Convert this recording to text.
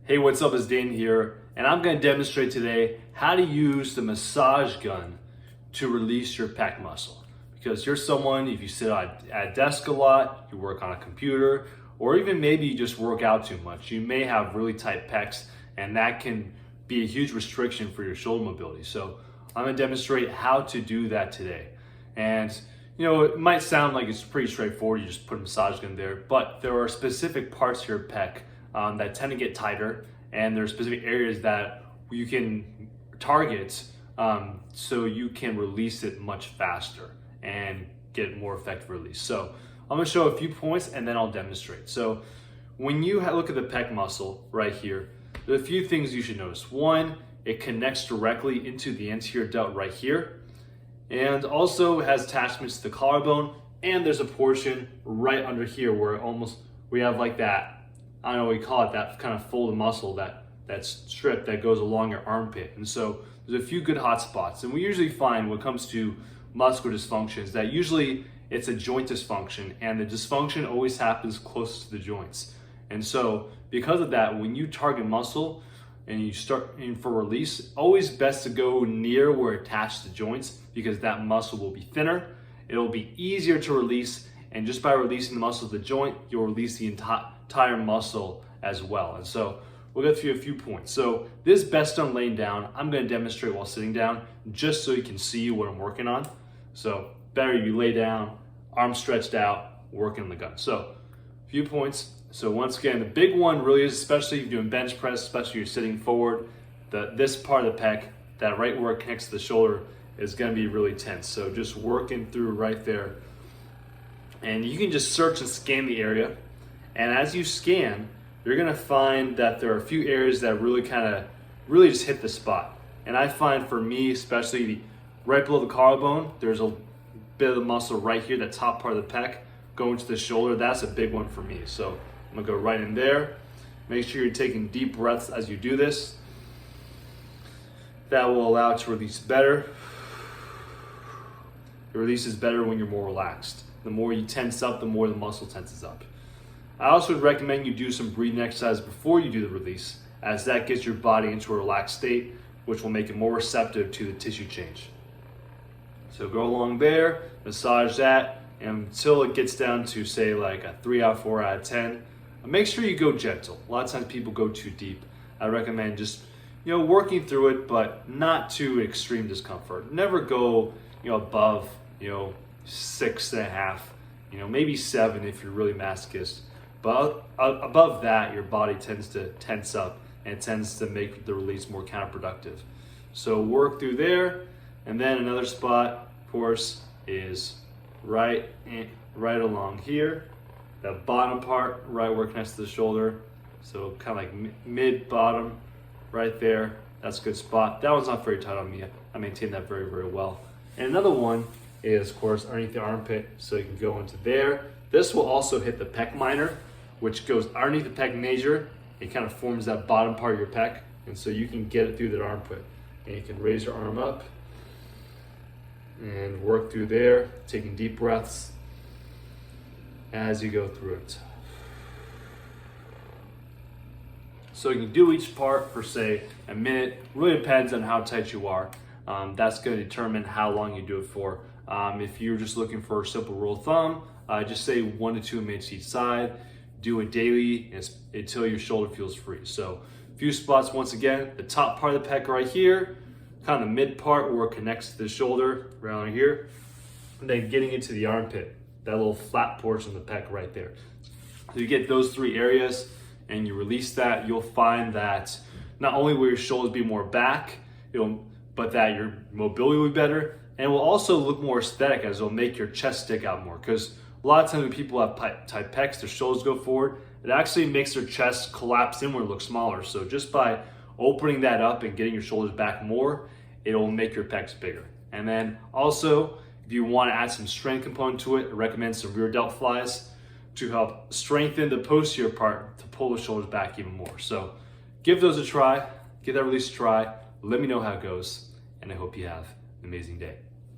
Hey, what's up? It's Dan here, and I'm going to demonstrate today how to use the massage gun to release your pec muscle. Because you're someone, if you sit at a desk a lot, you work on a computer, or even maybe you just work out too much, you may have really tight pecs, and that can be a huge restriction for your shoulder mobility. So I'm going to demonstrate how to do that today. And it might sound like it's pretty straightforward, you just put a massage gun there, but there are specific parts of your pec that tend to get tighter, and there are specific areas that you can target so you can release it much faster and get more effective release. So I'm gonna show a few points and then I'll demonstrate. So when you look at the pec muscle right here, there are a few things you should notice. One, it connects directly into the anterior delt right here, and also has attachments to the collarbone, and there's a portion right under here where we have like that, I don't know what we call it, that kind of folded muscle, that strip that goes along your armpit. And so there's a few good hot spots. And we usually find when it comes to muscular dysfunctions that usually it's a joint dysfunction, and the dysfunction always happens closest to the joints. And so because of that, when you target muscle and you start in for release, always best to go near where it attaches to joints, because that muscle will be thinner, it'll be easier to release, and just by releasing the muscle of the joint, you'll release the entire muscle as well. And so we'll go through a few points. So this is best done laying down. I'm going to demonstrate while sitting down just so you can see what I'm working on. So better if you lay down, arms stretched out, working on the gun. So a few points. So once again, the big one really is, especially if you're doing bench press, especially if you're sitting forward, this part of the pec, that right where it connects to the shoulder, is going to be really tense. So just working through right there. And you can just search and scan the area. And as you scan, you're gonna find that there are a few areas that really just hit the spot. And I find for me, especially right below the collarbone, there's a bit of the muscle right here, that top part of the pec, going to the shoulder. That's a big one for me. So I'm gonna go right in there. Make sure you're taking deep breaths as you do this. That will allow it to release better. It releases better when you're more relaxed. The more you tense up, the more the muscle tenses up. I also would recommend you do some breathing exercise before you do the release, as that gets your body into a relaxed state, which will make it more receptive to the tissue change. So go along there, massage that, and until it gets down to say like a 3 out of 4 out of 10. Make sure you go gentle. A lot of times people go too deep. I recommend just working through it, but not too extreme discomfort. Never go above 6.5, maybe 7 if you're really masochist. But above that, your body tends to tense up and it tends to make the release more counterproductive. So work through there, and then another spot, of course, is right along here, the bottom part, right where it connects to the shoulder. So kind of like mid-bottom, right there. That's a good spot. That one's not very tight on me. I maintain that very, very well. And another one is, of course, underneath the armpit, so you can go into there. This will also hit the Pec Minor, which goes underneath the Pec Major. It kind of forms that bottom part of your pec, and so you can get it through that armpit. And you can raise your arm up and work through there, taking deep breaths as you go through it. So you can do each part for, say, a minute. Really depends on how tight you are. That's going to determine how long you do it for. If you're just looking for a simple rule of thumb, just say 1 to 2 minutes each side. Do it daily until your shoulder feels free. So a few spots, once again, the top part of the pec right here, kind of the mid part where it connects to the shoulder, around here, and then getting into the armpit, that little flat portion of the pec right there. So you get those 3 areas and you release that, you'll find that not only will your shoulders be more back, but that your mobility will be better, and it will also look more aesthetic, as it'll make your chest stick out more. Because a lot of times when people have tight pecs, their shoulders go forward, it actually makes their chest collapse inward and look smaller. So just by opening that up and getting your shoulders back more, it'll make your pecs bigger. And then also, if you want to add some strength component to it, I recommend some rear delt flies to help strengthen the posterior part to pull the shoulders back even more. So give those a try, give that release a try, let me know how it goes, and I hope you have an amazing day.